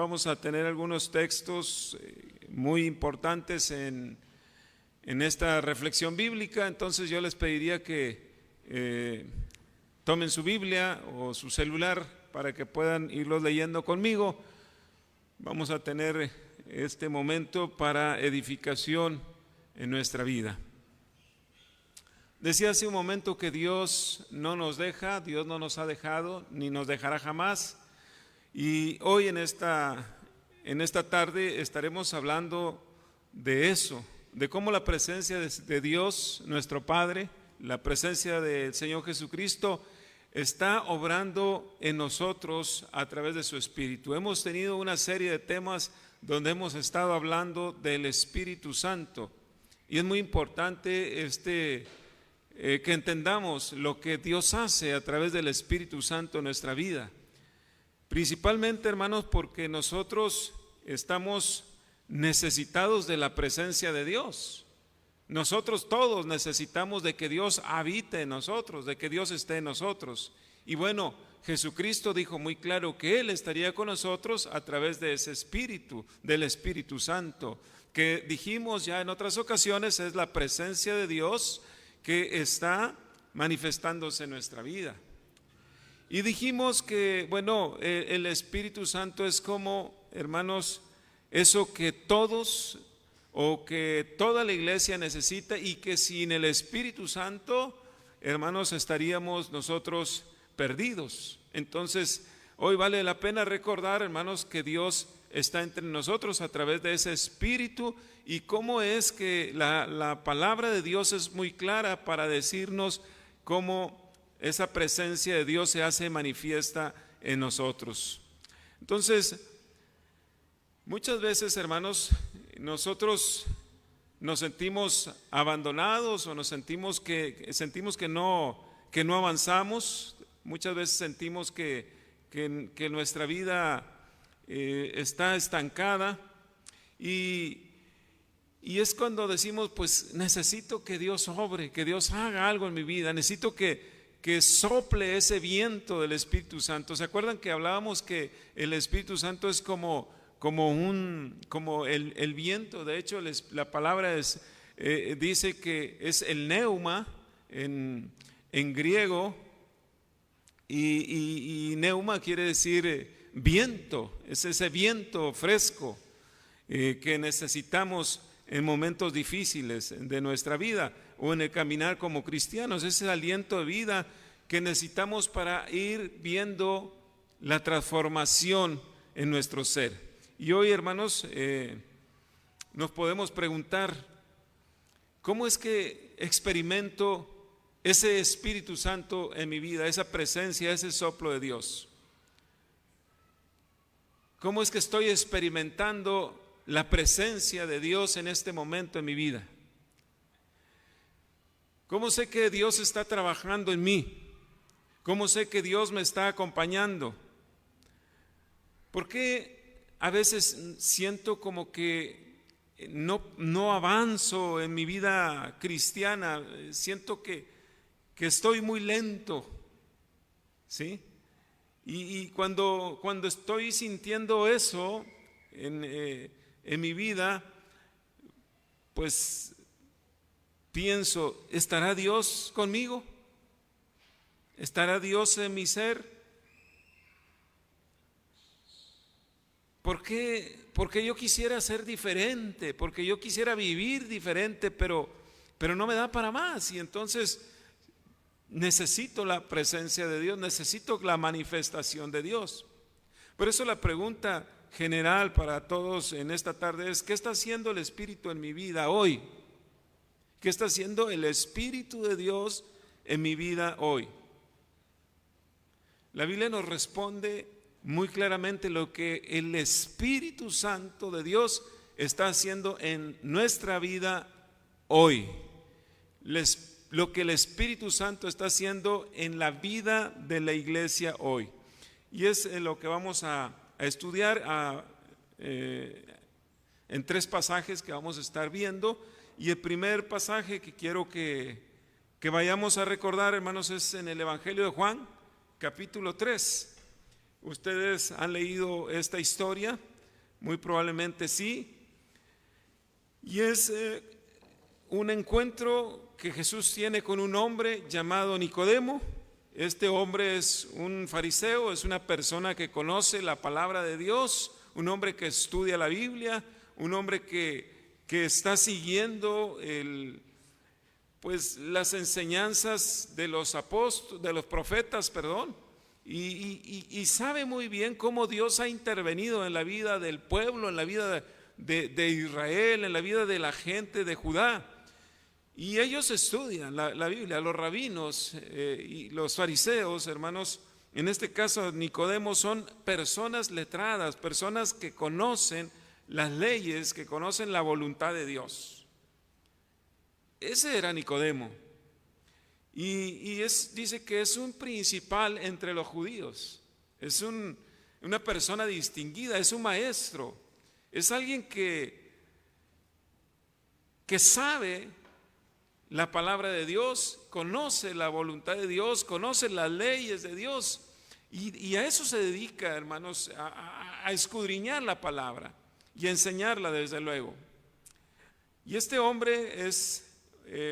vamos a tener algunos textos muy importantes en esta reflexión bíblica. Entonces yo les pediría que tomen su Biblia o su celular para que puedan irlos leyendo conmigo. Vamos a tener este momento para edificación en nuestra vida. Decía hace un momento que Dios no nos deja, Dios no nos ha dejado, ni nos dejará jamás. Y hoy en esta tarde estaremos hablando de eso, de cómo la presencia de Dios, nuestro Padre, la presencia del Señor Jesucristo está obrando en nosotros a través de su Espíritu. Hemos tenido una serie de temas donde hemos estado hablando del Espíritu Santo y es muy importante que entendamos lo que Dios hace a través del Espíritu Santo en nuestra vida. Principalmente, hermanos, porque nosotros estamos necesitados de la presencia de Dios. Nosotros todos necesitamos de que Dios habite en nosotros, de que Dios esté en nosotros. Y bueno, Jesucristo dijo muy claro que Él estaría con nosotros a través de ese Espíritu, del Espíritu Santo, que dijimos ya en otras ocasiones es la presencia de Dios que está manifestándose en nuestra vida. Y dijimos que, bueno, el Espíritu Santo es como, hermanos, eso que todos o que toda la iglesia necesita, y que sin el Espíritu Santo, hermanos, estaríamos nosotros perdidos. Entonces, hoy vale la pena recordar, hermanos, que Dios está entre nosotros a través de ese Espíritu, y cómo es que la palabra de Dios es muy clara para decirnos cómo esa presencia de Dios se hace manifiesta en nosotros. Entonces, muchas veces, hermanos, nosotros nos sentimos abandonados o nos sentimos que no avanzamos. Muchas veces sentimos que nuestra vida está estancada, y es cuando decimos, pues necesito que Dios obre, que Dios haga algo en mi vida, necesito que sople ese viento del Espíritu Santo. ¿Se acuerdan que hablábamos que el Espíritu Santo es como el viento? De hecho, la palabra dice que es el neuma en griego, y neuma quiere decir viento. Es ese viento fresco que necesitamos en momentos difíciles de nuestra vida o en el caminar como cristianos. Ese aliento de vida que necesitamos para ir viendo la transformación en nuestro ser. Y hoy, hermanos, nos podemos preguntar, ¿cómo es que experimento ese Espíritu Santo en mi vida, esa presencia, ese soplo de Dios? ¿Cómo es que estoy experimentando la presencia de Dios en este momento en mi vida? ¿Cómo sé que Dios está trabajando en mí? ¿Cómo sé que Dios me está acompañando? ¿Por qué a veces siento como que no avanzo en mi vida cristiana? Siento que estoy muy lento, ¿sí? Y cuando estoy sintiendo eso en mi vida, pues pienso, ¿estará Dios conmigo? ¿Estará Dios en mi ser? ¿Por qué? Porque yo quisiera ser diferente, porque yo quisiera vivir diferente, pero no me da para más, y entonces necesito la presencia de Dios, necesito la manifestación de Dios. Por eso la pregunta general para todos en esta tarde es: ¿qué está haciendo el Espíritu en mi vida hoy? ¿Qué está haciendo el Espíritu de Dios en mi vida hoy? La Biblia nos responde muy claramente lo que el Espíritu Santo de Dios está haciendo en nuestra vida hoy. Lo que el Espíritu Santo está haciendo en la vida de la iglesia hoy. Y es lo que vamos a estudiar en 3 pasajes que vamos a estar viendo. Y el primer pasaje que quiero que vayamos a recordar, hermanos, es en el Evangelio de Juan, capítulo 3. Ustedes han leído esta historia Muy probablemente sí. Y es un encuentro que Jesús tiene con un hombre llamado Nicodemo. Este hombre es un fariseo, es una persona que conoce la palabra de Dios, un hombre que estudia la Biblia, un hombre que está siguiendo las enseñanzas de los apóstoles, de los profetas, y sabe muy bien cómo Dios ha intervenido en la vida del pueblo, en la vida de Israel, en la vida de la gente de Judá. Y ellos estudian la Biblia, los rabinos y los fariseos, hermanos, en este caso Nicodemo, son personas letradas, personas que conocen las leyes, que conocen la voluntad de Dios. Ese era Nicodemo. Y dice que es un principal entre los judíos, es una persona distinguida, es un maestro, es alguien que sabe la palabra de Dios, conoce la voluntad de Dios, conoce las leyes de Dios, y a eso se dedica, hermanos, a escudriñar la palabra y a enseñarla, desde luego. Y este hombre es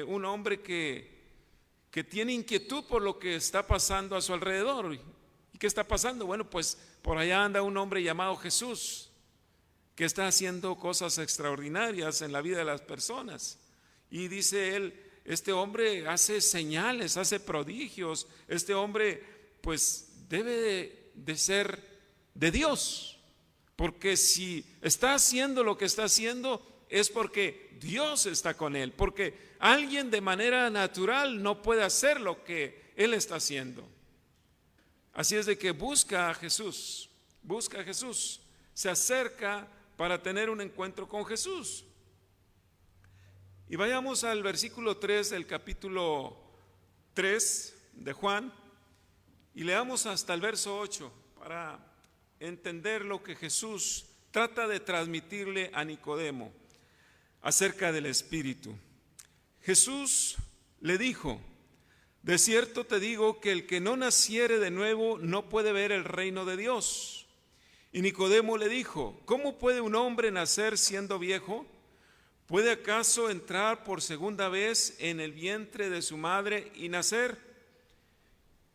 un hombre que tiene inquietud por lo que está pasando a su alrededor. ¿Y qué está pasando? Bueno, pues por allá anda un hombre llamado Jesús, que está haciendo cosas extraordinarias en la vida de las personas. Y dice él, este hombre hace señales, hace prodigios, este hombre pues debe de ser de Dios, porque si está haciendo lo que está haciendo es porque Dios está con él, porque alguien de manera natural no puede hacer lo que él está haciendo. Así es de que busca a Jesús, se acerca para tener un encuentro con Jesús. Y vayamos al versículo 3 del capítulo 3 de Juan y leamos hasta el verso 8 para entender lo que Jesús trata de transmitirle a Nicodemo acerca del Espíritu. Jesús le dijo: de cierto te digo que el que no naciere de nuevo no puede ver el reino de Dios. Y Nicodemo le dijo: ¿cómo puede un hombre nacer siendo viejo? ¿Puede acaso entrar por segunda vez en el vientre de su madre y nacer?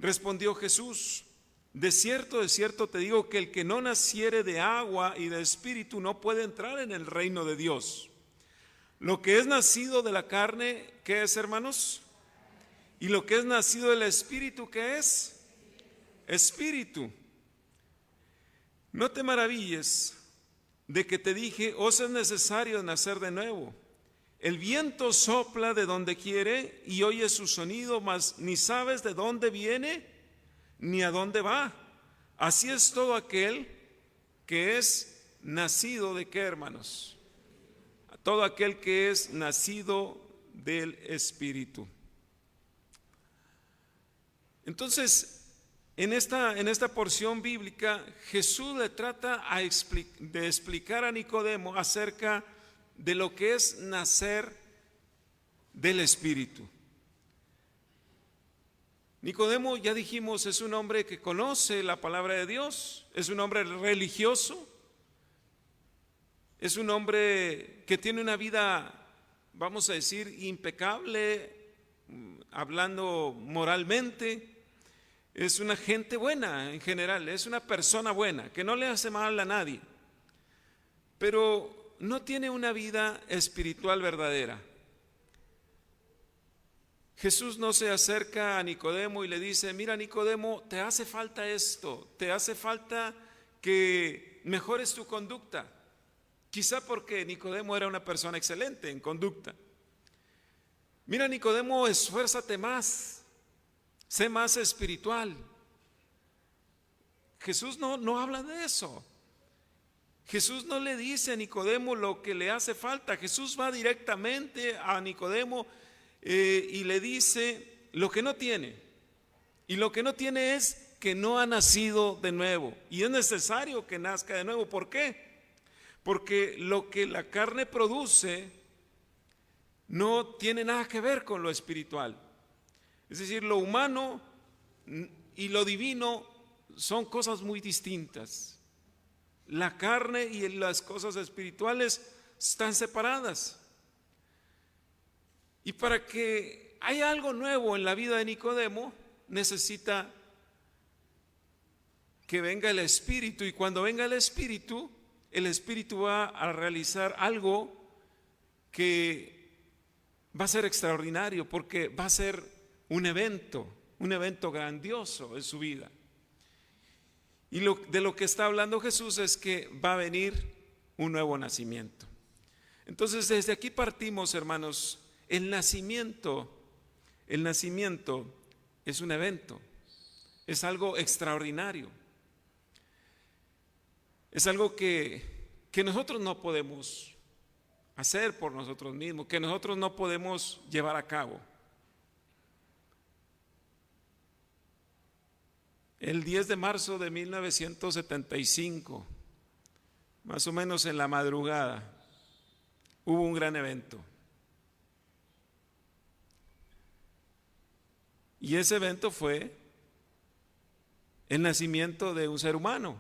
Respondió Jesús: de cierto te digo que el que no naciere de agua y de espíritu no puede entrar en el reino de Dios. Lo que es nacido de la carne, ¿qué es, hermanos? Y lo que es nacido del espíritu, ¿qué es? Espíritu. No te maravilles de que te dije: os es necesario nacer de nuevo. El viento sopla de donde quiere y oyes su sonido, mas ni sabes de dónde viene ni a dónde va. Así es todo aquel que es nacido ¿de qué, hermanos? Todo aquel que es nacido del Espíritu. Entonces, en esta porción bíblica, Jesús le trata de explicar a Nicodemo acerca de lo que es nacer del Espíritu. Nicodemo, ya dijimos, es un hombre que conoce la palabra de Dios, es un hombre religioso, es un hombre que tiene una vida, vamos a decir, impecable, hablando moralmente. Es una gente buena en general, es una persona buena, que no le hace mal a nadie, pero no tiene una vida espiritual verdadera. Jesús no se acerca a Nicodemo y le dice: mira, Nicodemo, te hace falta esto, te hace falta que mejores tu conducta. Quizá porque Nicodemo era una persona excelente en conducta. Mira, Nicodemo, esfuérzate más. Sé más espiritual. Jesús no habla de eso. Jesús no le dice a Nicodemo lo que le hace falta. Jesús va directamente a Nicodemo y le dice lo que no tiene. Y lo que no tiene es que no ha nacido de nuevo. Y es necesario que nazca de nuevo. ¿Por qué? Porque lo que la carne produce no tiene nada que ver con lo espiritual. Es decir, lo humano y lo divino son cosas muy distintas. La carne y las cosas espirituales están separadas. Y para que haya algo nuevo en la vida de Nicodemo, necesita que venga el Espíritu. Y cuando venga el Espíritu va a realizar algo que va a ser extraordinario, porque va a ser un evento grandioso en su vida. Y de lo que está hablando Jesús es que va a venir un nuevo nacimiento. Entonces, desde aquí partimos, hermanos. El nacimiento es un evento, es algo extraordinario, es algo que nosotros no podemos hacer por nosotros mismos, que nosotros no podemos llevar a cabo. El 10 de marzo de 1975, más o menos en la madrugada, hubo un gran evento. Y ese evento fue el nacimiento de un ser humano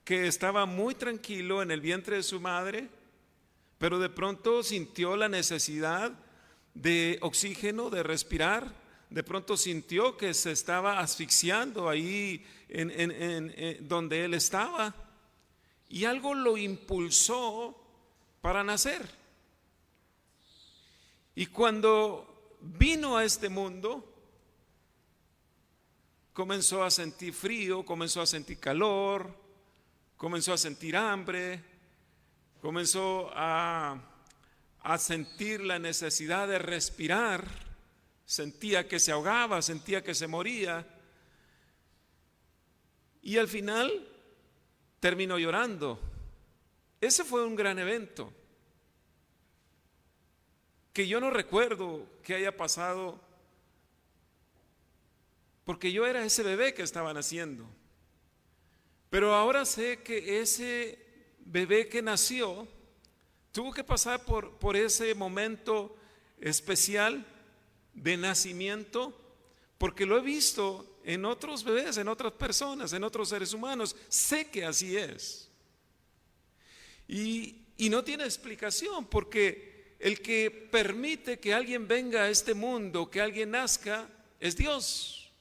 que estaba muy tranquilo en el vientre de su madre, pero de pronto sintió la necesidad de oxígeno, de respirar. De pronto sintió que se estaba asfixiando ahí en donde él estaba, y algo lo impulsó para nacer. Y cuando vino a este mundo, comenzó a sentir frío, comenzó a sentir calor, comenzó a sentir hambre, comenzó a sentir la necesidad de respirar. Sentía que se ahogaba, sentía que se moría. Y al final terminó llorando. Ese fue un gran evento que yo no recuerdo que haya pasado, porque yo era ese bebé que estaba naciendo. Pero ahora sé que ese bebé que nació tuvo que pasar por ese momento especial de nacimiento, porque lo he visto en otros bebés, en otras personas, en otros seres humanos. Sé que así es. Y no tiene explicación, porque el que permite que alguien venga a este mundo, que alguien nazca, es Dios.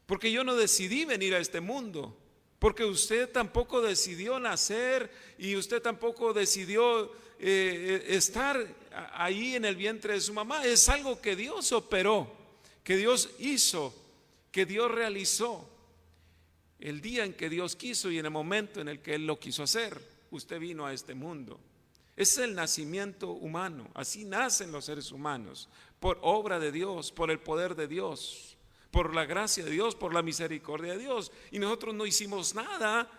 Porque yo no decidí venir a este mundo, porque usted tampoco decidió nacer, y usted tampoco decidió estar ahí en el vientre de su mamá. Es algo que Dios operó, que Dios hizo, que Dios realizó el día en que Dios quiso y en el momento en el que Él lo quiso hacer. Usted vino a este mundo. Es el nacimiento humano. Así nacen los seres humanos, por obra de Dios, por el poder de Dios, por la gracia de Dios, por la misericordia de Dios. Y nosotros no hicimos nada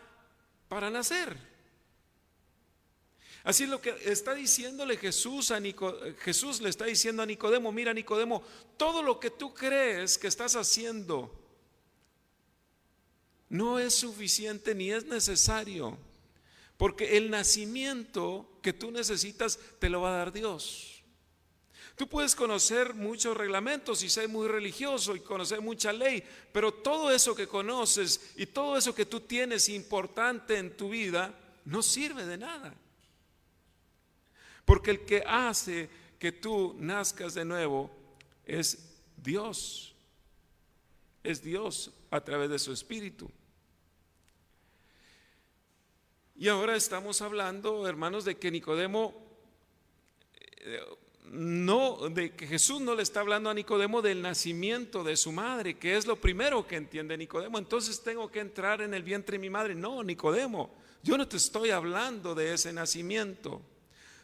para nacer. Así es lo que está diciéndole Jesús a Jesús le está diciendo a Nicodemo: mira, Nicodemo, todo lo que tú crees que estás haciendo no es suficiente ni es necesario, porque el nacimiento que tú necesitas te lo va a dar Dios. Tú puedes conocer muchos reglamentos y ser muy religioso y conocer mucha ley, pero todo eso que conoces y todo eso que tú tienes importante en tu vida no sirve de nada. Porque el que hace que tú nazcas de nuevo es Dios. Es Dios a través de su Espíritu. Y ahora estamos hablando, hermanos, de que Nicodemo, de que Jesús no le está hablando a Nicodemo del nacimiento de su madre, que es lo primero que entiende Nicodemo. Entonces tengo que entrar en el vientre de mi madre. No, Nicodemo, yo no te estoy hablando de ese nacimiento.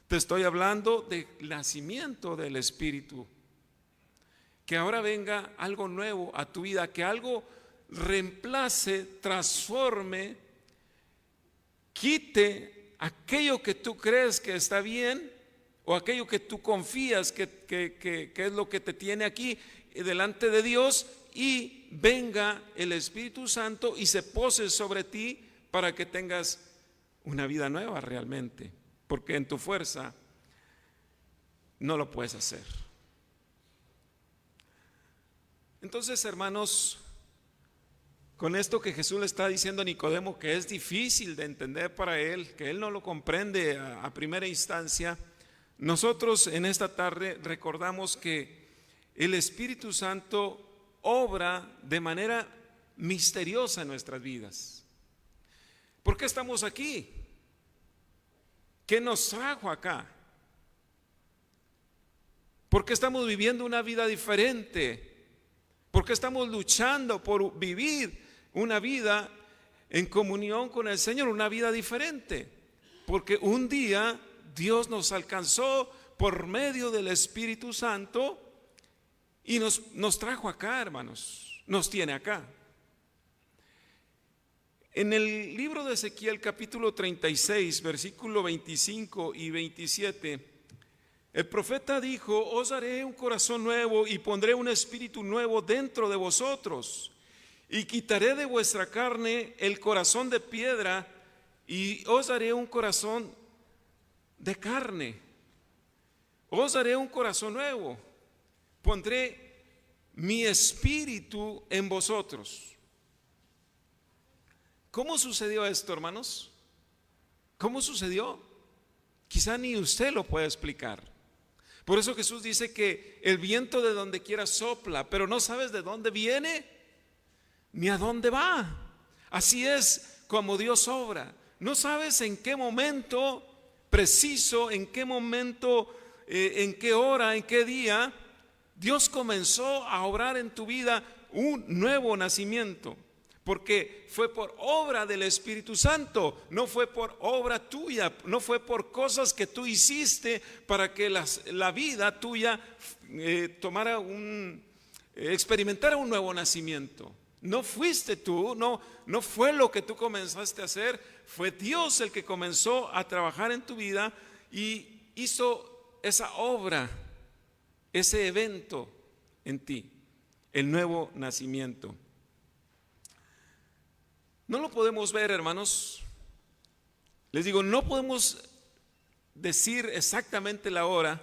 Te estoy hablando del nacimiento del Espíritu. Que ahora venga algo nuevo a tu vida, que algo reemplace, transforme, quite aquello que tú crees que está bien, o aquello que tú confías que es lo que te tiene aquí delante de Dios, y venga el Espíritu Santo y se pose sobre ti para que tengas una vida nueva realmente. Porque en tu fuerza no lo puedes hacer. Entonces, hermanos, con esto que Jesús le está diciendo a Nicodemo, que es difícil de entender para él, que él no lo comprende a primera instancia, nosotros en esta tarde recordamos que el Espíritu Santo obra de manera misteriosa en nuestras vidas. ¿Por qué estamos aquí? ¿Qué nos trajo acá? ¿Por qué estamos viviendo una vida diferente? ¿Por qué estamos luchando por vivir una vida en comunión con el Señor, una vida diferente? Porque un día Dios nos alcanzó por medio del Espíritu Santo y nos trajo acá, hermanos, nos tiene acá. En el libro de Ezequiel capítulo 36, versículo 25 y 27, el profeta dijo: os daré un corazón nuevo y pondré un espíritu nuevo dentro de vosotros, y quitaré de vuestra carne el corazón de piedra y os daré un corazón de carne. Os daré un corazón nuevo, pondré mi espíritu en vosotros. ¿Cómo sucedió esto, hermanos? ¿Cómo sucedió? Quizá ni usted lo puede explicar. Por eso Jesús dice que el viento de donde quiera sopla, pero no sabes de dónde viene ni a dónde va. Así es como Dios obra. No sabes en qué momento preciso, en qué momento, en qué hora, en qué día Dios comenzó a obrar en tu vida un nuevo nacimiento. Porque fue por obra del Espíritu Santo, no fue por obra tuya, no fue por cosas que tú hiciste para que la vida tuya experimentara un nuevo nacimiento. No fuiste tú, no fue lo que tú comenzaste a hacer, fue Dios el que comenzó a trabajar en tu vida y hizo esa obra, ese evento en ti, el nuevo nacimiento. No lo podemos ver, hermanos. Les digo, no podemos decir exactamente la hora.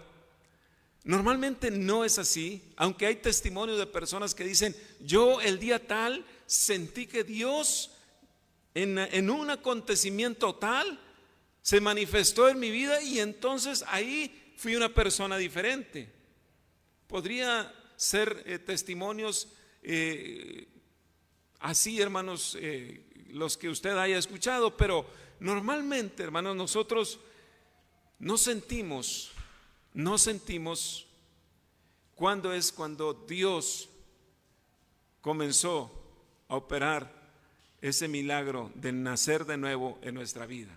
Normalmente no es así, aunque hay testimonios de personas que dicen: yo el día tal sentí que Dios en un acontecimiento tal se manifestó en mi vida y entonces ahí fui una persona diferente. Podría ser testimonios así, hermanos, los que usted haya escuchado, pero normalmente, hermanos, nosotros no sentimos cuando Dios comenzó a operar ese milagro de nacer de nuevo en nuestra vida.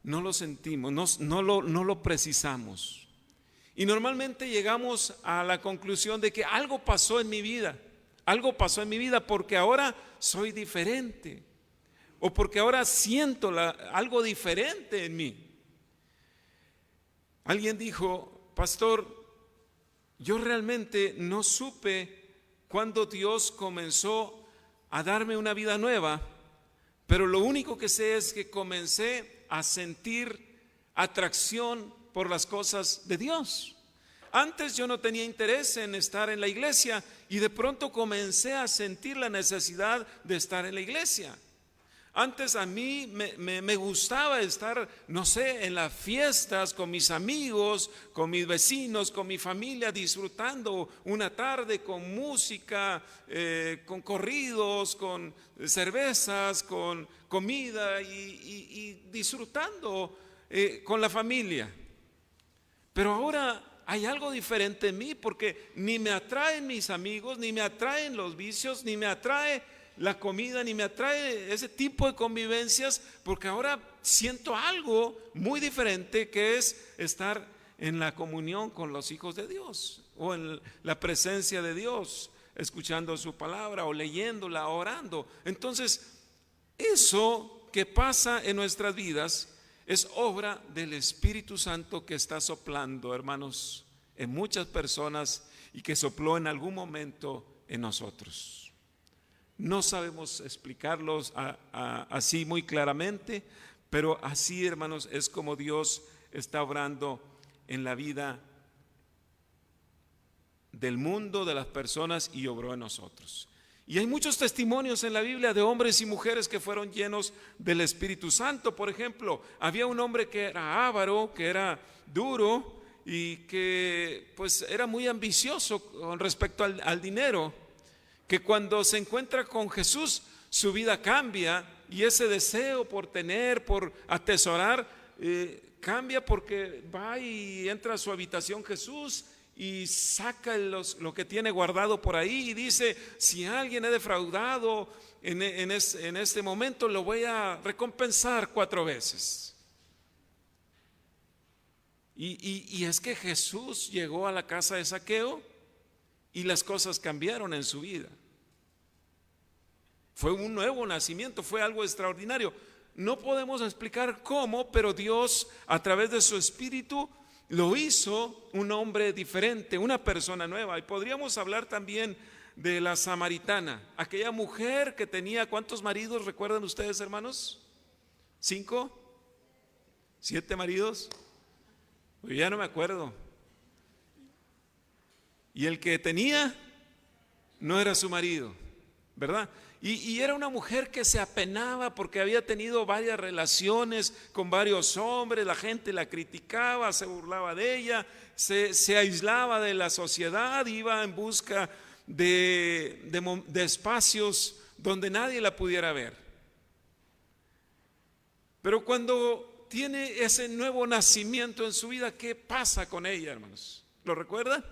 No lo sentimos, no lo precisamos. Y normalmente llegamos a la conclusión de que algo pasó en mi vida. Algo pasó en mi vida porque ahora soy diferente, o porque ahora siento algo diferente en mí. Alguien dijo: pastor, yo realmente no supe cuándo Dios comenzó a darme una vida nueva, pero lo único que sé es que comencé a sentir atracción por las cosas de Dios. Antes yo no tenía interés en estar en la iglesia y de pronto comencé a sentir la necesidad de estar en la iglesia. Antes a mí me gustaba estar, no sé, en las fiestas con mis amigos, con mis vecinos, con mi familia, disfrutando una tarde con música, con corridos, con cervezas, con comida y disfrutando con la familia. Pero ahora hay algo diferente en mí, porque ni me atraen mis amigos, ni me atraen los vicios, ni me atrae la comida, ni me atrae ese tipo de convivencias, porque ahora siento algo muy diferente, que es estar en la comunión con los hijos de Dios, o en la presencia de Dios, escuchando su palabra, o leyéndola, orando. Entonces, eso que pasa en nuestras vidas es obra del Espíritu Santo que está soplando, hermanos, en muchas personas y que sopló en algún momento en nosotros. No sabemos explicarlos así muy claramente, pero así, hermanos, es como Dios está obrando en la vida del mundo, de las personas, y obró en nosotros. Y hay muchos testimonios en la Biblia de hombres y mujeres que fueron llenos del Espíritu Santo. Por ejemplo, había un hombre que era avaro, que era duro y que pues era muy ambicioso con respecto al dinero, que cuando se encuentra con Jesús su vida cambia y ese deseo por tener, por atesorar, cambia porque va y entra a su habitación Jesús y saca lo que tiene guardado por ahí y dice: si alguien he defraudado en este momento, lo voy a recompensar 4 veces. Y es que Jesús llegó a la casa de Zaqueo y las cosas cambiaron en su vida. Fue un nuevo nacimiento, fue algo extraordinario. No podemos explicar cómo, pero Dios a través de su Espíritu lo hizo un hombre diferente, una persona nueva. Y podríamos hablar también de la samaritana, aquella mujer que tenía, ¿cuántos maridos recuerdan ustedes, hermanos? ¿5? ¿7 maridos? Pues ya no me acuerdo. Y el que tenía no era su marido, ¿verdad? Y era una mujer que se apenaba porque había tenido varias relaciones con varios hombres, la gente la criticaba, se burlaba de ella, se aislaba de la sociedad, iba en busca de espacios donde nadie la pudiera ver. Pero cuando tiene ese nuevo nacimiento en su vida, ¿qué pasa con ella, hermanos? ¿Lo recuerdan?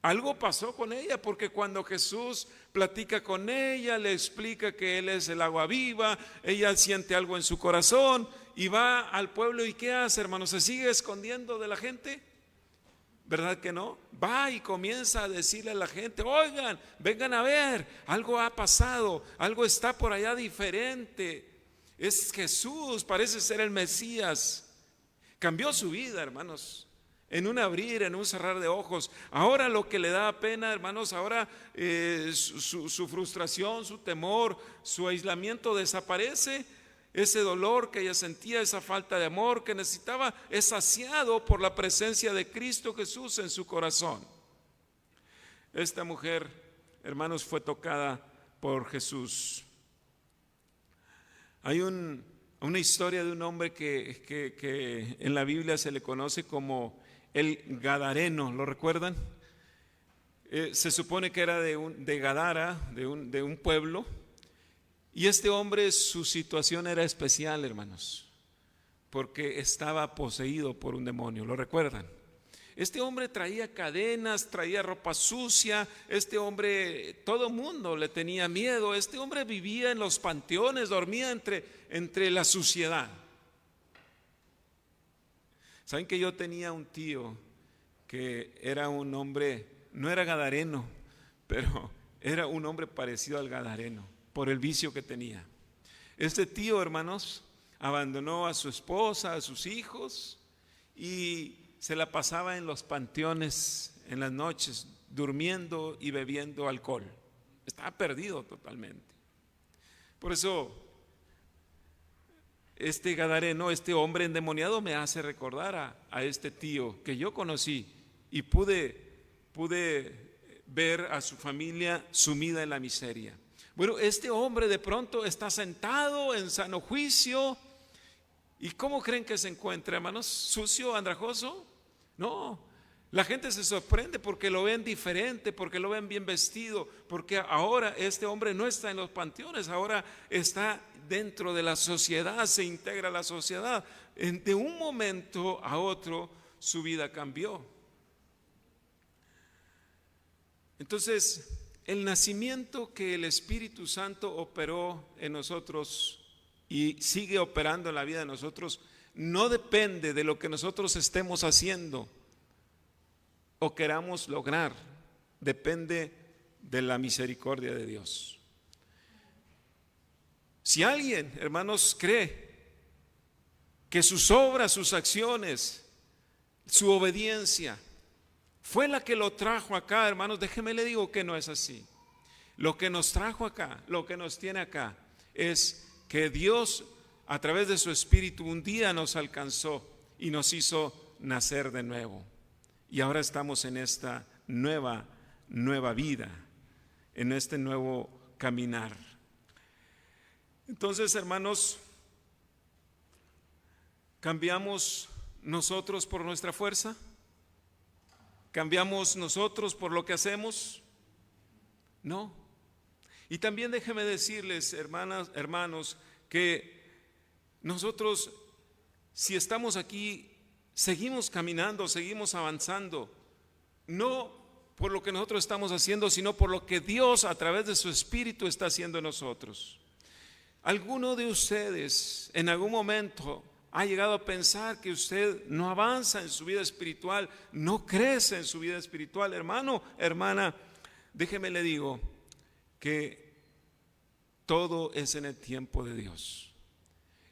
Algo pasó con ella, porque cuando Jesús platica con ella, le explica que Él es el agua viva, ella siente algo en su corazón y va al pueblo. ¿Y qué hace, hermano? ¿Se sigue escondiendo de la gente? ¿Verdad que no? Va y comienza a decirle a la gente: oigan, vengan a ver, algo ha pasado, algo está por allá diferente. Es Jesús, parece ser el Mesías. Cambió su vida, hermanos, en un abrir, en un cerrar de ojos. Ahora lo que le da pena, hermanos, ahora su frustración, su temor, su aislamiento desaparece. Ese dolor que ella sentía, esa falta de amor que necesitaba, es saciado por la presencia de Cristo Jesús en su corazón. Esta mujer, hermanos, fue tocada por Jesús. Hay una historia de un hombre que en la Biblia se le conoce como el Gadareno. ¿Lo recuerdan? Se supone que era de Gadara, de un pueblo. Y este hombre, su situación era especial, hermanos, porque estaba poseído por un demonio. ¿Lo recuerdan? Este hombre traía cadenas, traía ropa sucia. Este hombre, todo mundo le tenía miedo. Este hombre vivía en los panteones, dormía entre la suciedad. ¿Saben que yo tenía un tío que era un hombre, no era gadareno, pero era un hombre parecido al gadareno por el vicio que tenía? Este tío, hermanos, abandonó a su esposa, a sus hijos y se la pasaba en los panteones en las noches, durmiendo y bebiendo alcohol. Estaba perdido totalmente. Por eso este gadareno, este hombre endemoniado, me hace recordar a este tío que yo conocí y pude ver a su familia sumida en la miseria. Bueno, este hombre de pronto está sentado en sano juicio. ¿Y cómo creen que se encuentra, hermanos? ¿Sucio, andrajoso? No, la gente se sorprende porque lo ven diferente, porque lo ven bien vestido, porque ahora este hombre no está en los panteones, ahora está dentro de la sociedad, se integra a la sociedad. De un momento a otro su vida cambió. Entonces, el nacimiento que el Espíritu Santo operó en nosotros y sigue operando en la vida de nosotros no depende de lo que nosotros estemos haciendo o queramos lograr, depende de la misericordia de Dios. Si alguien, hermanos, cree que sus obras, sus acciones, su obediencia fue la que lo trajo acá, hermanos, déjeme le digo que no es así. Lo que nos trajo acá, lo que nos tiene acá, es que Dios a través de su Espíritu un día nos alcanzó y nos hizo nacer de nuevo. Y ahora estamos en esta nueva vida en este nuevo caminar. Entonces, hermanos, ¿cambiamos nosotros por nuestra fuerza? ¿Cambiamos nosotros por lo que hacemos? No. Y también déjenme decirles, hermanos, que nosotros, si estamos aquí, seguimos caminando, seguimos avanzando, no por lo que nosotros estamos haciendo, sino por lo que Dios a través de su Espíritu está haciendo en nosotros. ¿Alguno de ustedes en algún momento ha llegado a pensar que usted no avanza en su vida espiritual, no crece en su vida espiritual? Hermano, hermana, déjeme le digo que todo es en el tiempo de Dios.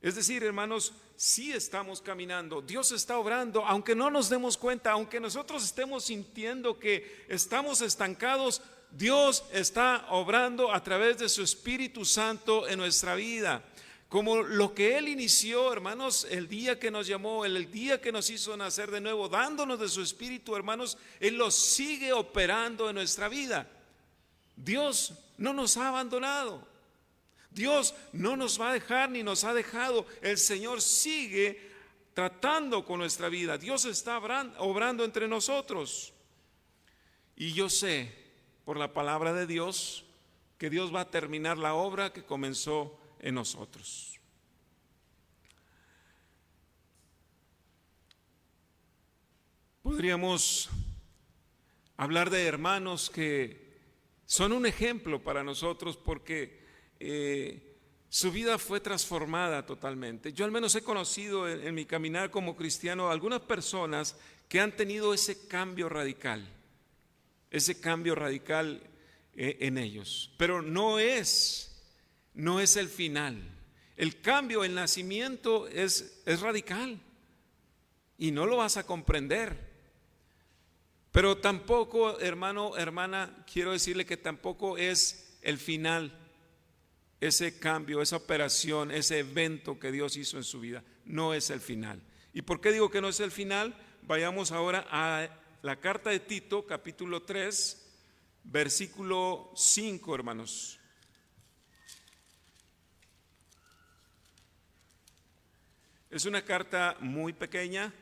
Es decir, hermanos, sí estamos caminando, Dios está obrando, aunque no nos demos cuenta, aunque nosotros estemos sintiendo que estamos estancados, Dios está obrando a través de su Espíritu Santo en nuestra vida. Como lo que Él inició, hermanos, el día que nos llamó, el día que nos hizo nacer de nuevo, dándonos de su Espíritu, hermanos, Él lo sigue operando en nuestra vida. Dios no nos ha abandonado. Dios no nos va a dejar ni nos ha dejado. El Señor sigue tratando con nuestra vida. Dios está obrando entre nosotros. Y yo sé, por la palabra de Dios, que Dios va a terminar la obra que comenzó en nosotros. Podríamos hablar de hermanos que son un ejemplo para nosotros porque su vida fue transformada totalmente. Yo al menos he conocido en mi caminar como cristiano algunas personas que han tenido ese cambio radical en ellos, pero no es el final. El cambio, el nacimiento es radical y no lo vas a comprender. Pero tampoco, hermano, hermana, quiero decirle que tampoco es el final. Ese cambio, esa operación, ese evento que Dios hizo en su vida, no es el final. ¿Y por qué digo que no es el final? Vayamos ahora a la carta de Tito, capítulo 3, versículo 5, hermanos. Es una carta muy pequeña.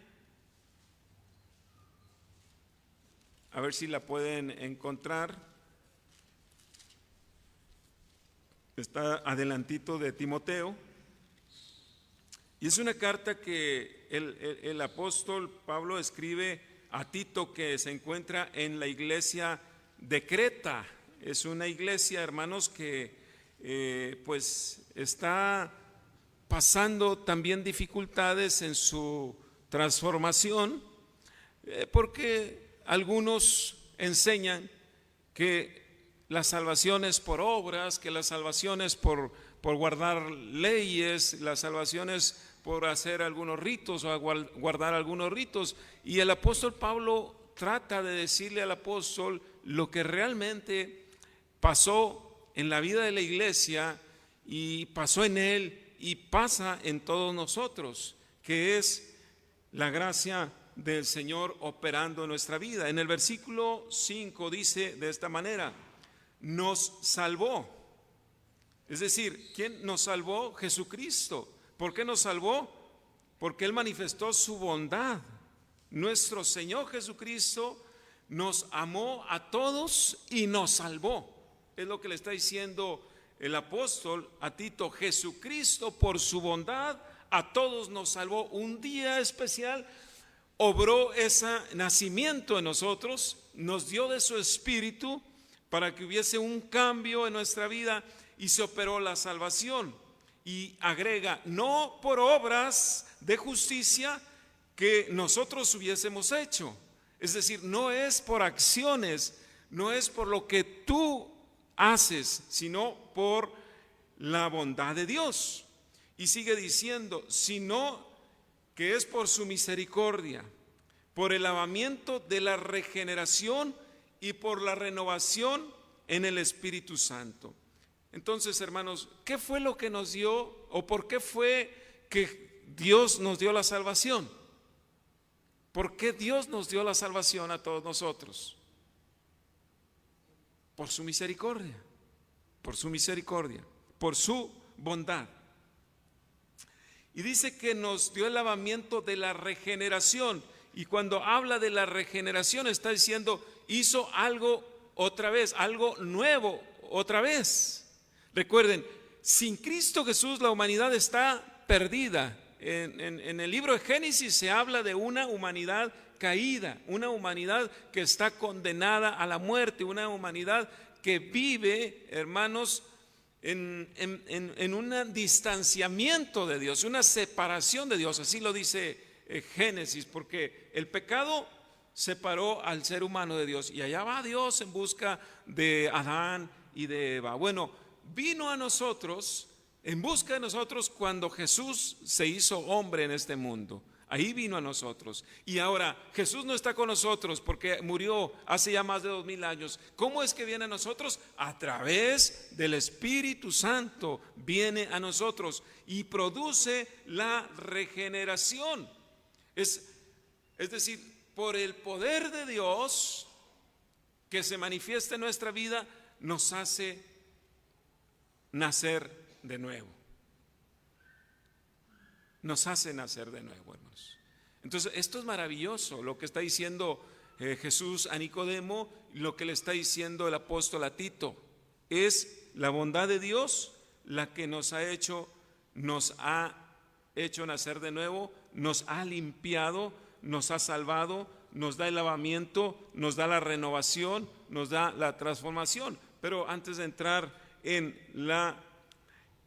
A ver si la pueden encontrar. Está adelantito de Timoteo. Y es una carta que el apóstol Pablo escribe a Tito, que se encuentra en la iglesia de Creta. Es una iglesia, hermanos, que pues está pasando también dificultades en su transformación, porque algunos enseñan que la salvación es por obras, que la salvación es por guardar leyes, la salvación es por hacer algunos ritos o guardar algunos ritos. Y el apóstol Pablo trata de decirle al apóstol lo que realmente pasó en la vida de la iglesia y pasó en él y pasa en todos nosotros, que es la gracia del Señor operando en nuestra vida. En el versículo 5 dice de esta manera: nos salvó. Es decir, ¿quién nos salvó? Jesucristo. ¿Por qué nos salvó? Porque Él manifestó su bondad. Nuestro Señor Jesucristo nos amó a todos y nos salvó. Es lo que le está diciendo el apóstol a Tito. Jesucristo, por su bondad, a todos nos salvó. Un día especial obró ese nacimiento en nosotros, nos dio de su Espíritu para que hubiese un cambio en nuestra vida y se operó la salvación. Y agrega, no por obras de justicia que nosotros hubiésemos hecho. Es decir, no es por acciones, no es por lo que tú haces, sino por la bondad de Dios. Y sigue diciendo, sino que es por su misericordia, por el lavamiento de la regeneración y por la renovación en el Espíritu Santo. Entonces, hermanos, ¿qué fue lo que nos dio o por qué fue que Dios nos dio la salvación? ¿Por qué Dios nos dio la salvación a todos nosotros? por su misericordia, por su misericordia, por su bondad. Y dice que nos dio el lavamiento de la regeneración. Y cuando habla de la regeneración está diciendo, hizo algo otra vez, algo nuevo otra vez. Recuerden, sin Cristo Jesús la humanidad está perdida. En el libro de Génesis se habla de una humanidad caída, una humanidad que está condenada a la muerte, una humanidad que vive, hermanos, en un distanciamiento de Dios, una separación de Dios. Así lo dice Génesis, porque el pecado separó al ser humano de Dios, y allá va Dios en busca de Adán y de Eva. Bueno, vino a nosotros en busca de nosotros cuando Jesús se hizo hombre en este mundo. Ahí vino a nosotros. Y ahora Jesús no está con nosotros porque murió hace ya más de 2000 años. ¿Cómo es que viene a nosotros? A través del Espíritu Santo viene a nosotros y produce la regeneración. Es decir, por el poder de Dios que se manifiesta en nuestra vida, nos hace nacer de nuevo. Nos hace nacer de nuevo, hermanos. Entonces, esto es maravilloso, lo que está diciendo Jesús a Nicodemo, lo que le está diciendo el apóstol a Tito. Es la bondad de Dios la que nos ha hecho nacer de nuevo, nos ha limpiado, nos ha salvado, nos da el lavamiento, nos da la renovación, nos da la transformación. Pero antes de entrar en la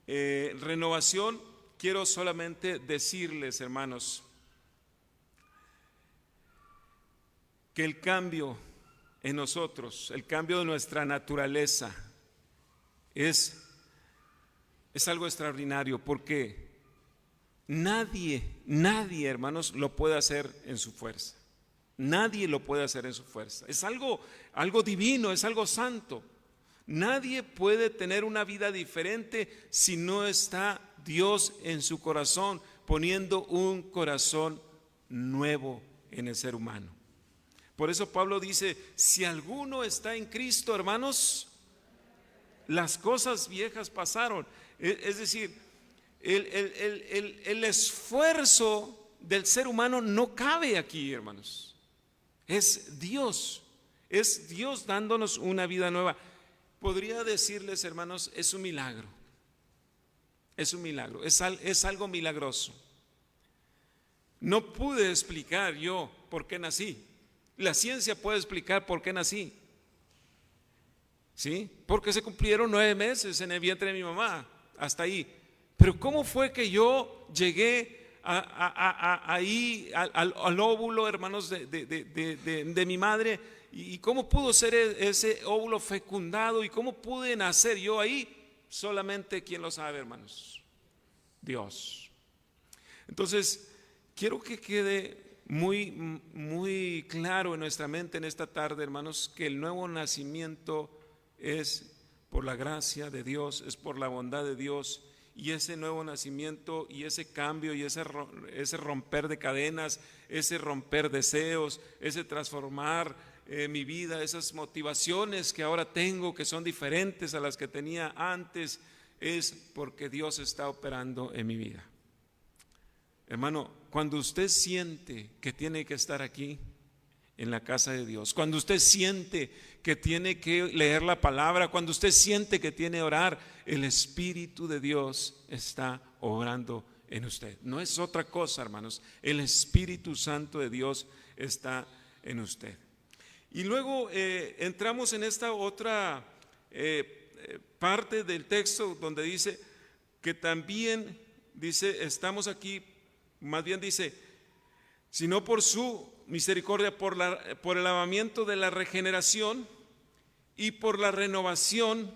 renovación, quiero solamente decirles, hermanos, que el cambio en nosotros, el cambio de nuestra naturaleza es algo extraordinario, porque nadie, hermanos, lo puede hacer en su fuerza. Nadie lo puede hacer en su fuerza. Es algo divino, es algo santo. Nadie puede tener una vida diferente si no está Dios en su corazón, poniendo un corazón nuevo en el ser humano. Por eso Pablo dice, si alguno está en Cristo, hermanos, las cosas viejas pasaron. Es decir, el esfuerzo del ser humano no cabe aquí, hermanos. Es Dios dándonos una vida nueva. Podría decirles, hermanos, es un milagro. Es un milagro, es algo milagroso. No pude explicar yo por qué nací. La ciencia puede explicar por qué nací. ¿Sí? Porque se cumplieron 9 meses en el vientre de mi mamá, hasta ahí. Pero ¿cómo fue que yo llegué ahí al óvulo, hermanos, de mi madre? ¿Y cómo pudo ser ese óvulo fecundado? ¿Y cómo pude nacer yo ahí? Solamente quien lo sabe, hermanos, Dios. Entonces, quiero que quede muy claro en nuestra mente en esta tarde, hermanos, que el nuevo nacimiento es por la gracia de Dios, es por la bondad de Dios. Y ese nuevo nacimiento y ese cambio y ese romper de cadenas, ese romper deseos, ese transformar mi vida, esas motivaciones que ahora tengo que son diferentes a las que tenía antes, es porque Dios está operando en mi vida. Hermano, cuando usted siente que tiene que estar aquí en la casa de Dios, cuando usted siente que tiene que leer la palabra, cuando usted siente que tiene que orar, el Espíritu de Dios está obrando en usted. No es otra cosa, hermanos, el Espíritu Santo de Dios está en usted. Y luego entramos en esta otra parte del texto donde dice que también dice, estamos aquí, más bien dice, sino por su misericordia, por el lavamiento de la regeneración y por la renovación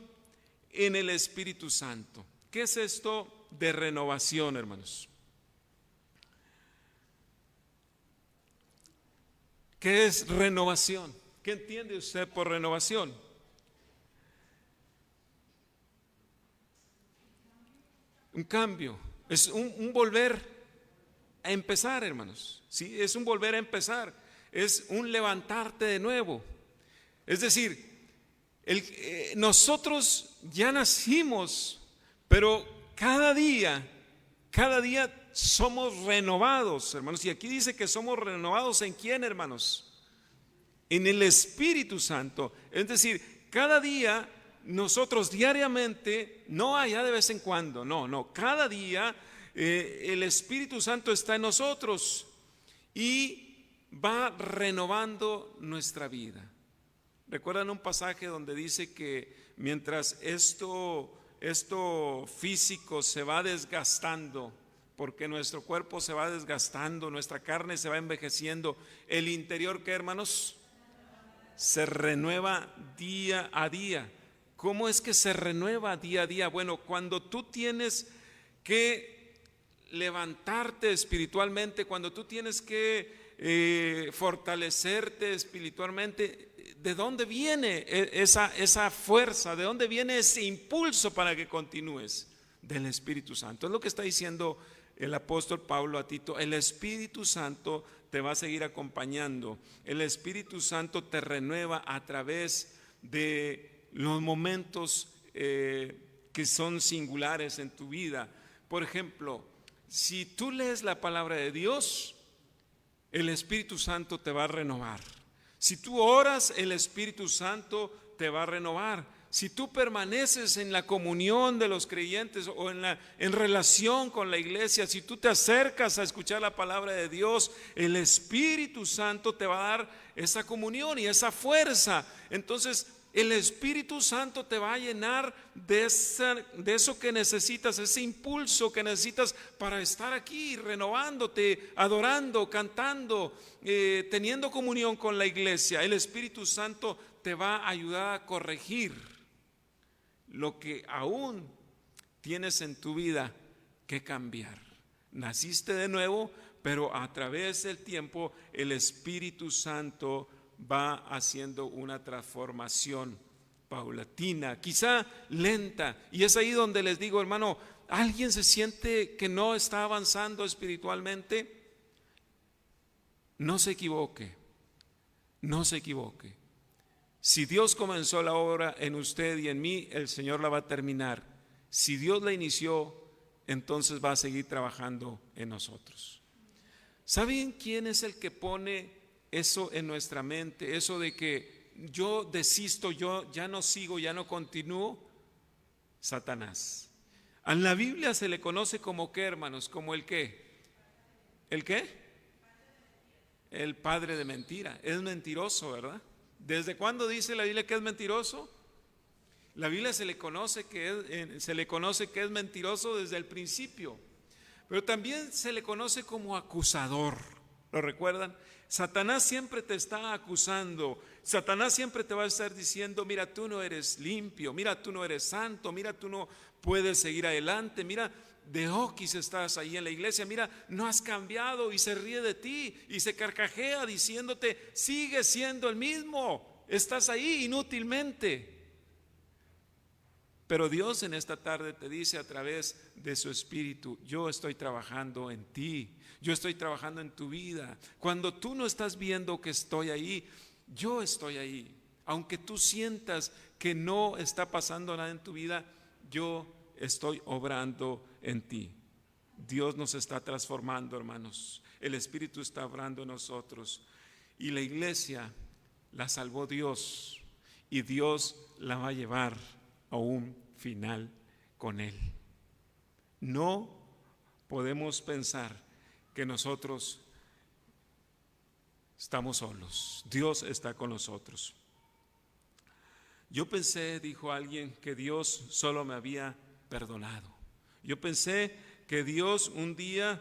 en el Espíritu Santo. ¿Qué es esto de renovación, hermanos? ¿Qué es renovación? ¿Qué entiende usted por renovación? Un cambio, es un volver a empezar, hermanos. ¿Sí? Es un volver a empezar, es un levantarte de nuevo. Es decir, Nosotros ya nacimos, pero cada día somos renovados, hermanos. Y aquí dice que somos renovados ¿en quién, hermanos? En el Espíritu Santo. Es decir, cada día nosotros diariamente, no allá de vez en cuando, no, cada día el Espíritu Santo está en nosotros y va renovando nuestra vida. ¿Recuerdan un pasaje donde dice que mientras esto físico se va desgastando, porque nuestro cuerpo se va desgastando, nuestra carne se va envejeciendo, el interior, ¿qué, hermanos? Se renueva día a día. ¿Cómo es que se renueva día a día? Bueno, cuando tú tienes que levantarte espiritualmente, cuando tú tienes que fortalecerte espiritualmente, ¿de dónde viene esa fuerza? ¿De dónde viene ese impulso para que continúes? Del Espíritu Santo. Es lo que está diciendo el apóstol Pablo a Tito. El Espíritu Santo te va a seguir acompañando. El Espíritu Santo te renueva a través de los momentos que son singulares en tu vida. Por ejemplo, si tú lees la palabra de Dios, el Espíritu Santo te va a renovar. Si tú oras, el Espíritu Santo te va a renovar. Si tú permaneces en la comunión de los creyentes o en relación con la iglesia, si tú te acercas a escuchar la palabra de Dios, el Espíritu Santo te va a dar esa comunión y esa fuerza. Entonces, el Espíritu Santo te va a llenar de eso que necesitas, ese impulso que necesitas para estar aquí, renovándote, adorando, cantando, teniendo comunión con la iglesia. El Espíritu Santo te va a ayudar a corregir lo que aún tienes en tu vida que cambiar. Naciste de nuevo, pero a través del tiempo el Espíritu Santo va haciendo una transformación paulatina, quizá lenta. Y es ahí donde les digo, hermano, ¿alguien se siente que no está avanzando espiritualmente? No se equivoque, no se equivoque. Si Dios comenzó la obra en usted y en mí, el Señor la va a terminar. Si Dios la inició, entonces va a seguir trabajando en nosotros. ¿Saben quién es el que pone eso en nuestra mente? Eso de que yo desisto, yo ya no sigo, ya no continúo. Satanás. A la Biblia se le conoce como ¿qué, hermanos? Como el ¿qué? ¿El qué? El padre de mentira. Es mentiroso, ¿verdad? ¿Desde cuándo dice la Biblia que es mentiroso? La Biblia se le conoce que es mentiroso desde el principio. Pero también se le conoce como acusador. ¿Lo recuerdan? Satanás siempre te está acusando. Satanás siempre te va a estar diciendo, mira, tú no eres limpio, mira, tú no eres santo, mira, tú no puedes seguir adelante, mira, de oquis estás ahí en la iglesia, mira, no has cambiado, y se ríe de ti y se carcajea diciéndote, sigue siendo el mismo, estás ahí inútilmente. Pero Dios en esta tarde te dice a través de su Espíritu, yo estoy trabajando en ti, yo estoy trabajando en tu vida. Cuando tú no estás viendo que estoy ahí, yo estoy ahí. Aunque tú sientas que no está pasando nada en tu vida, yo estoy obrando en ti. Dios nos está transformando, hermanos. El Espíritu está obrando en nosotros. Y la iglesia la salvó Dios, y Dios la va a llevar a un final con Él. No podemos pensar que nosotros estamos solos. Dios está con nosotros. Yo pensé, dijo alguien, que Dios solo me había perdonado. Yo pensé que Dios un día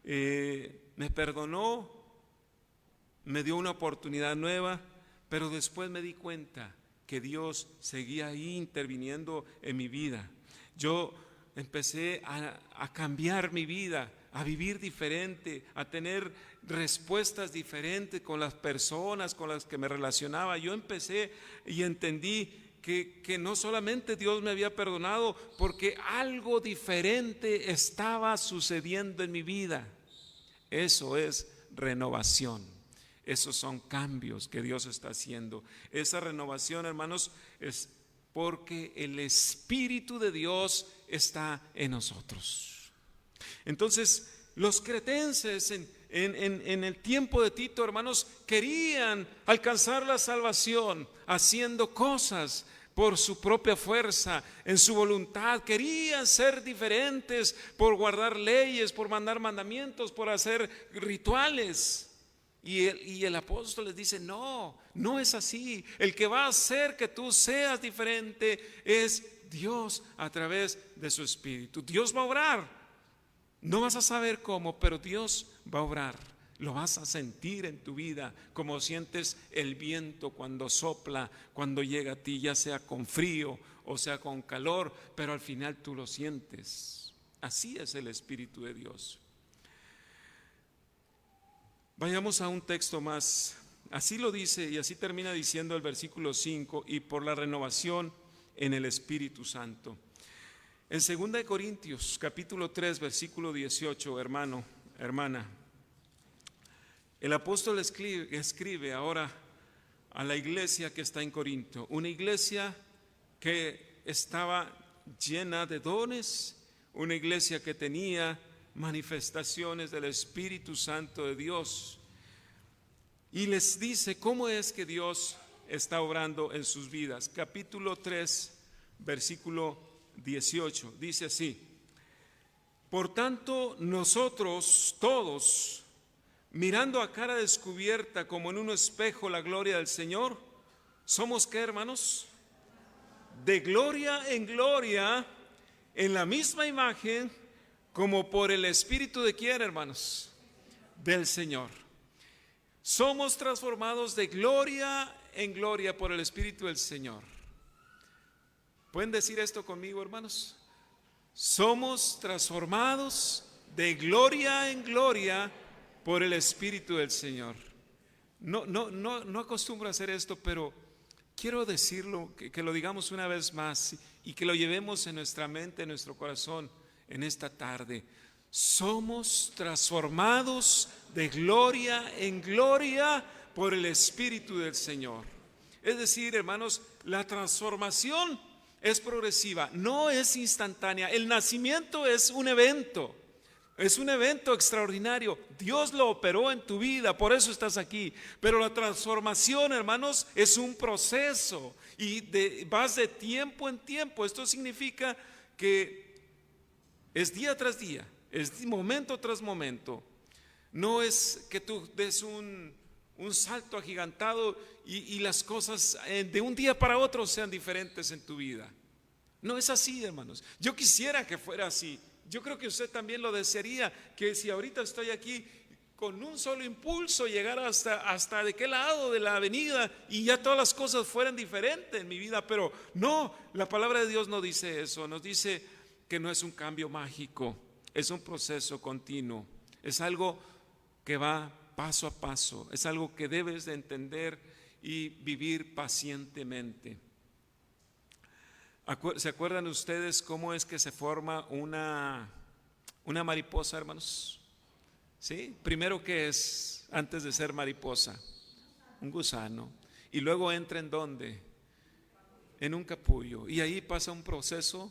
me perdonó, me dio una oportunidad nueva, pero después me di cuenta que Dios seguía ahí interviniendo en mi vida. Yo empecé a cambiar mi vida, a vivir diferente, a tener respuestas diferentes con las personas con las que me relacionaba. Yo empecé y entendí que no solamente Dios me había perdonado, porque algo diferente estaba sucediendo en mi vida. Eso es renovación. Esos son cambios que Dios está haciendo. Esa renovación, hermanos, es porque el Espíritu de Dios está en nosotros. Entonces, los cretenses en el tiempo de Tito, hermanos, querían alcanzar la salvación haciendo cosas por su propia fuerza, en su voluntad. Querían ser diferentes por guardar leyes, por mandar mandamientos, por hacer rituales. Y el apóstol les dice, no, no es así. El que va a hacer que tú seas diferente es Dios a través de su Espíritu. Dios va a obrar. No vas a saber cómo, pero Dios va a obrar. Lo vas a sentir en tu vida, como sientes el viento cuando sopla, cuando llega a ti, ya sea con frío o sea con calor, pero al final tú lo sientes. Así es el Espíritu de Dios. Vayamos a un texto más. Así lo dice y así termina diciendo el versículo 5: y por la renovación en el Espíritu Santo. En 2 Corintios capítulo 3 versículo 18, hermano, hermana, el apóstol escribe ahora a la iglesia que está en Corinto, una iglesia que estaba llena de dones, una iglesia que tenía manifestaciones del Espíritu Santo de Dios, y les dice cómo es que Dios está obrando en sus vidas. Capítulo 3 versículo 18 dice así: por tanto nosotros todos, mirando a cara descubierta como en un espejo la gloria del Señor, somos, ¿qué, hermanos? De gloria en gloria, en la misma imagen, como por el Espíritu de ¿quién, hermanos? Del Señor. Somos transformados de gloria en gloria por el Espíritu del Señor. ¿Pueden decir esto conmigo, hermanos? Somos transformados de gloria en gloria por el Espíritu del Señor. No acostumbro a hacer esto, pero quiero decirlo, que lo digamos una vez más y que lo llevemos en nuestra mente, en nuestro corazón en esta tarde. Somos transformados de gloria en gloria por el Espíritu del Señor. Es decir, hermanos, la transformación es progresiva, no es instantánea. El nacimiento es un evento extraordinario. Dios lo operó en tu vida, por eso estás aquí. Pero la transformación, hermanos, es un proceso y vas de tiempo en tiempo. Esto significa que es día tras día, es momento tras momento. No es que tú des un salto agigantado y las cosas de un día para otro sean diferentes en tu vida. No es así, hermanos. Yo quisiera que fuera así. Yo creo que usted también lo desearía, que si ahorita estoy aquí con un solo impulso llegar hasta de qué lado de la avenida y ya todas las cosas fueran diferentes en mi vida. Pero no, la palabra de Dios no dice eso. Nos dice que no es un cambio mágico, es un proceso continuo, es algo que va paso a paso, es algo que debes de entender y vivir pacientemente. ¿Se acuerdan ustedes cómo es que se forma una mariposa, hermanos? ¿Sí? Primero, ¿qué es antes de ser mariposa? Un gusano. Y luego entra ¿en dónde? En un capullo. Y ahí pasa un proceso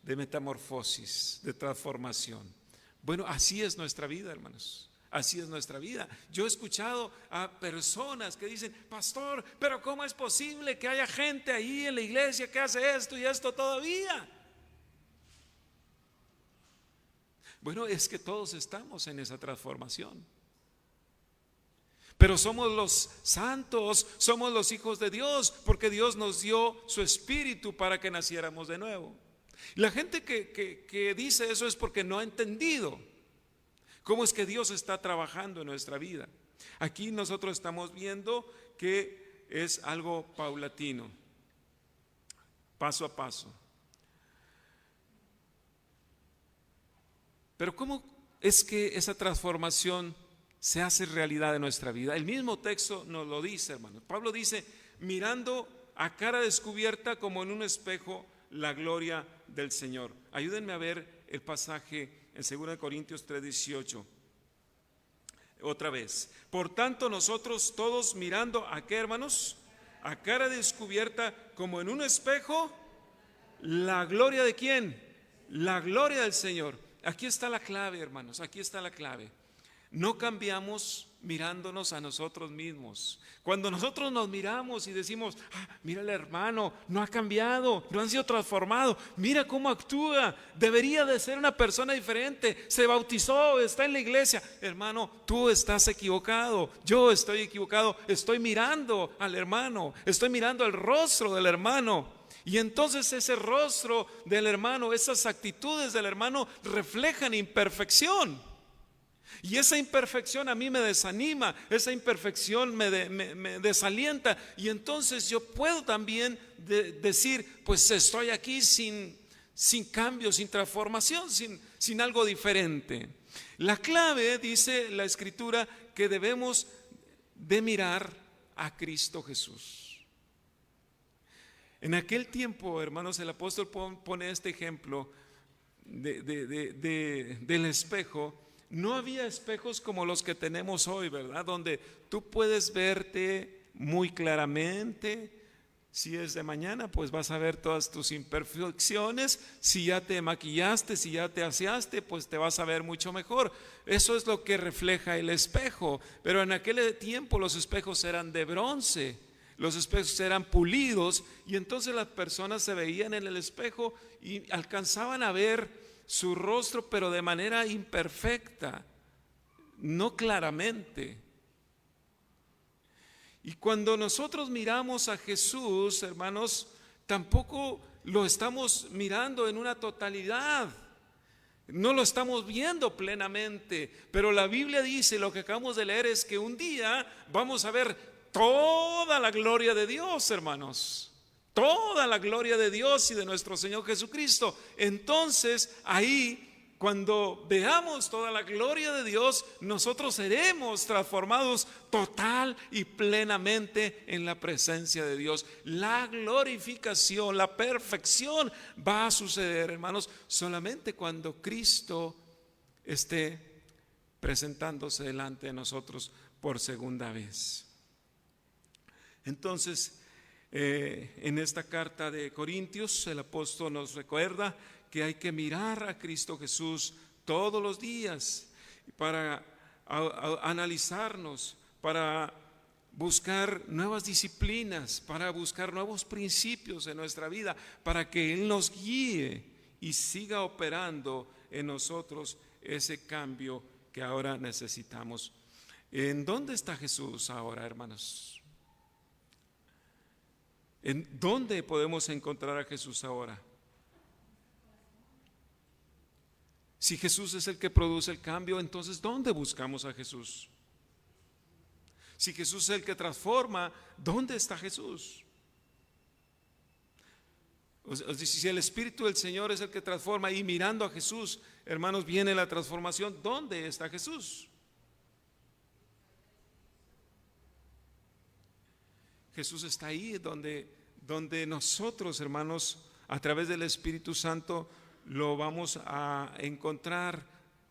de metamorfosis, de transformación. Bueno, así es nuestra vida, hermanos. Así es nuestra vida. Yo he escuchado a personas que dicen: pastor, pero ¿cómo es posible que haya gente ahí en la iglesia que hace esto y esto todavía? Bueno, es que todos estamos en esa transformación. Pero somos los santos, somos los hijos de Dios, porque Dios nos dio su Espíritu para que naciéramos de nuevo. La gente que dice eso es porque no ha entendido cómo es que Dios está trabajando en nuestra vida. Aquí nosotros estamos viendo que es algo paulatino, paso a paso. Pero ¿cómo es que esa transformación se hace realidad en nuestra vida? El mismo texto nos lo dice, hermanos. Pablo dice: mirando a cara descubierta como en un espejo la gloria del Señor. Ayúdenme a ver el pasaje en 2 Corintios 3:18. Otra vez. Por tanto, nosotros todos mirando a qué, hermanos, a cara descubierta, como en un espejo, la gloria de quién, la gloria del Señor. Aquí está la clave, hermanos, aquí está la clave. No cambiamos mirándonos a nosotros mismos. Cuando nosotros nos miramos y decimos, mira el hermano, no ha cambiado, no ha sido transformado, mira cómo actúa, debería de ser una persona diferente, se bautizó, está en la iglesia. Hermano, tú estás equivocado, yo estoy equivocado, estoy mirando al hermano, estoy mirando el rostro del hermano. Y entonces ese rostro del hermano, esas actitudes del hermano reflejan imperfección. Y esa imperfección a mí me desanima, esa imperfección me desalienta. Y entonces yo puedo también decir, pues estoy aquí sin cambio, sin transformación, sin algo diferente. La clave, dice la Escritura, que debemos de mirar a Cristo Jesús. En aquel tiempo, hermanos, el apóstol pone este ejemplo del espejo. No había espejos como los que tenemos hoy, ¿verdad? Donde tú puedes verte muy claramente. Si es de mañana, pues vas a ver todas tus imperfecciones. Si ya te maquillaste, si ya te aseaste, pues te vas a ver mucho mejor. Eso es lo que refleja el espejo. Pero en aquel tiempo los espejos eran de bronce, los espejos eran pulidos, y entonces las personas se veían en el espejo y alcanzaban a ver su rostro, pero de manera imperfecta, no claramente. Y cuando nosotros miramos a Jesús, hermanos, tampoco lo estamos mirando en una totalidad, no lo estamos viendo plenamente. Pero la Biblia dice, lo que acabamos de leer, es que un día vamos a ver toda la gloria de Dios, hermanos. Toda la gloria de Dios y de nuestro Señor Jesucristo. Entonces ahí, cuando veamos toda la gloria de Dios, nosotros seremos transformados total y plenamente en la presencia de Dios. La glorificación, la perfección va a suceder, hermanos, solamente cuando Cristo esté presentándose delante de nosotros por segunda vez. Entonces, en esta carta de Corintios, el apóstol nos recuerda que hay que mirar a Cristo Jesús todos los días para analizarnos, para buscar nuevas disciplinas, para buscar nuevos principios en nuestra vida, para que Él nos guíe y siga operando en nosotros ese cambio que ahora necesitamos. ¿En dónde está Jesús ahora, hermanos? ¿En dónde podemos encontrar a Jesús ahora? Si Jesús es el que produce el cambio, entonces ¿dónde buscamos a Jesús? Si Jesús es el que transforma, ¿dónde está Jesús? Si el Espíritu del Señor es el que transforma, y mirando a Jesús, hermanos, viene la transformación, ¿dónde está Jesús? Jesús está ahí donde nosotros, hermanos, a través del Espíritu Santo lo vamos a encontrar.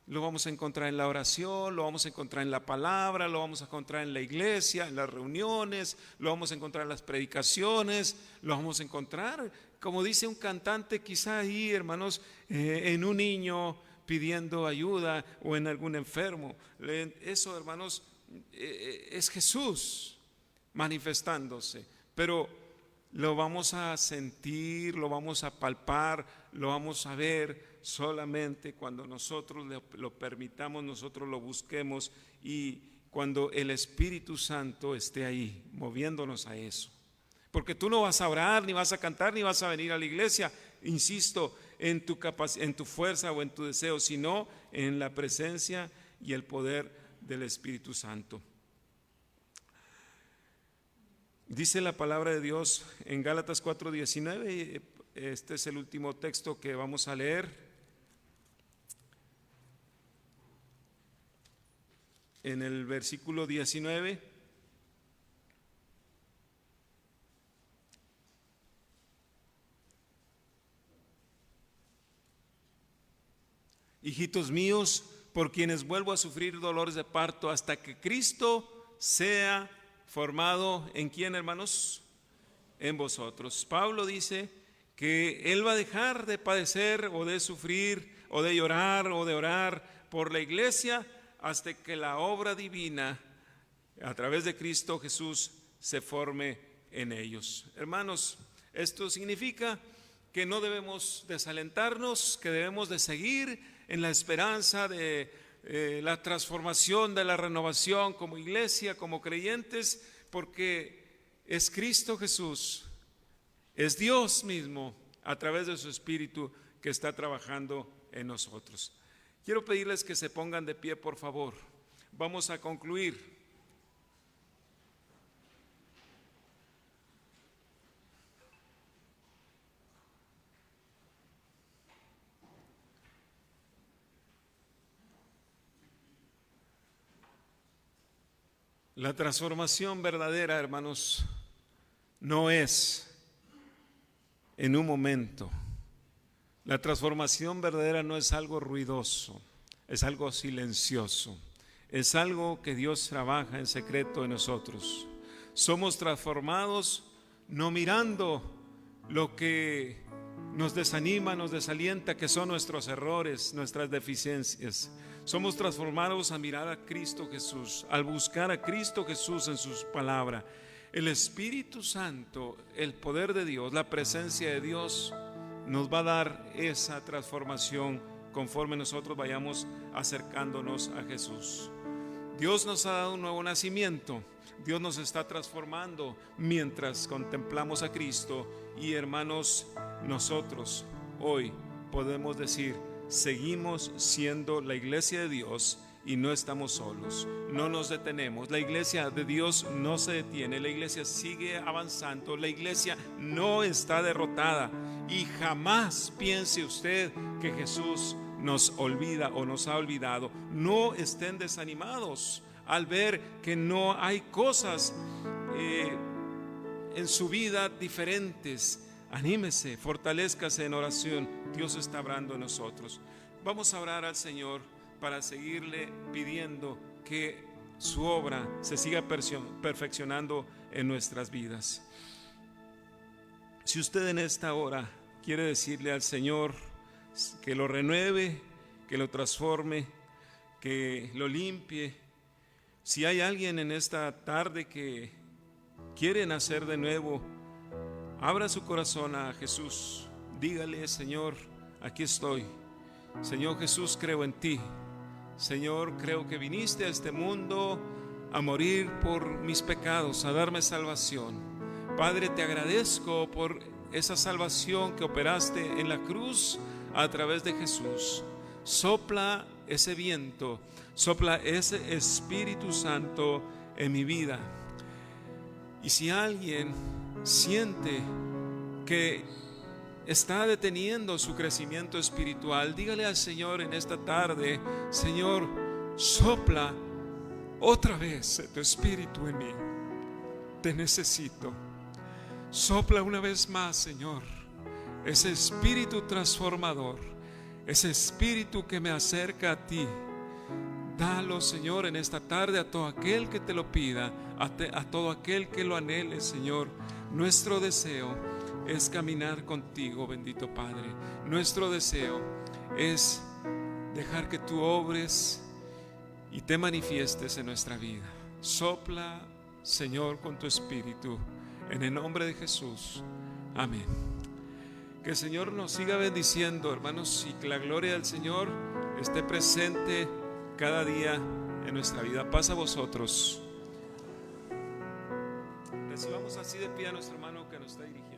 Lo vamos a encontrar en la oración, lo vamos a encontrar en la palabra, lo vamos a encontrar en la iglesia, en las reuniones, lo vamos a encontrar en las predicaciones, lo vamos a encontrar, como dice un cantante, quizá ahí, hermanos, en un niño pidiendo ayuda o en algún enfermo. Eso, hermanos, es Jesús manifestándose, pero lo vamos a sentir, lo vamos a palpar, lo vamos a ver solamente cuando nosotros lo permitamos, nosotros lo busquemos, y cuando el Espíritu Santo esté ahí moviéndonos a eso. Porque tú no vas a orar, ni vas a cantar, ni vas a venir a la iglesia, insisto, en tu fuerza o en tu deseo, sino en la presencia y el poder del Espíritu Santo. Dice la palabra de Dios en Gálatas 4:19, este es el último texto que vamos a leer. En el versículo 19, hijitos míos, por quienes vuelvo a sufrir dolores de parto hasta que Cristo sea formado ¿en quién, hermanos? En vosotros. Pablo dice que él va a dejar de padecer o de sufrir o de llorar o de orar por la iglesia hasta que la obra divina a través de Cristo Jesús se forme en ellos. Hermanos, esto significa que no debemos desalentarnos, que debemos de seguir en la esperanza de la transformación, de la renovación como iglesia, como creyentes, porque es Cristo Jesús, es Dios mismo a través de su Espíritu que está trabajando en nosotros. Quiero pedirles que se pongan de pie, por favor. Vamos a concluir. La transformación verdadera, hermanos, no es en un momento. La transformación verdadera no es algo ruidoso, es algo silencioso, es algo que Dios trabaja en secreto en nosotros. Somos transformados no mirando lo que nos desanima, nos desalienta, que son nuestros errores, nuestras deficiencias. Somos transformados a mirar a Cristo Jesús, al buscar a Cristo Jesús en su palabra. El Espíritu Santo, el poder de Dios, la presencia de Dios nos va a dar esa transformación conforme nosotros vayamos acercándonos a Jesús. Dios nos ha dado un nuevo nacimiento. Dios nos está transformando mientras contemplamos a Cristo. Y hermanos, nosotros hoy podemos decir: seguimos siendo la iglesia de Dios y no estamos solos, no nos detenemos. La iglesia de Dios no se detiene, la iglesia sigue avanzando, la iglesia no está derrotada. Y jamás piense usted que Jesús nos olvida o nos ha olvidado. No estén desanimados al ver que no hay cosas en su vida diferentes. Anímese, fortalézcase en oración. Dios está obrando en nosotros. Vamos a orar al Señor para seguirle pidiendo que su obra se siga perfeccionando en nuestras vidas. Si usted en esta hora quiere decirle al Señor que lo renueve, que lo transforme, que lo limpie, si hay alguien en esta tarde que quiere nacer de nuevo, abra su corazón a Jesús. Dígale: Señor, aquí estoy. Señor Jesús, creo en ti. Señor, creo que viniste a este mundo a morir por mis pecados, a darme salvación. Padre, te agradezco por esa salvación que operaste en la cruz a través de Jesús. Sopla ese viento, sopla ese Espíritu Santo en mi vida. Y si alguien siente que está deteniendo su crecimiento espiritual, dígale al Señor en esta tarde: Señor, sopla otra vez tu Espíritu en mí. Te necesito. Sopla una vez más, Señor, ese Espíritu transformador, ese Espíritu que me acerca a ti. Dalo, Señor, en esta tarde a todo aquel que te lo pida, a todo aquel que lo anhele, Señor. Nuestro deseo es caminar contigo, bendito Padre. Nuestro deseo es dejar que tú obres y te manifiestes en nuestra vida. Sopla, Señor, con tu Espíritu, en el nombre de Jesús. Amén. Que el Señor nos siga bendiciendo, hermanos, y que la gloria del Señor esté presente cada día en nuestra vida. Paz a vosotros. Recibamos así de pie a nuestro hermano que nos está dirigiendo.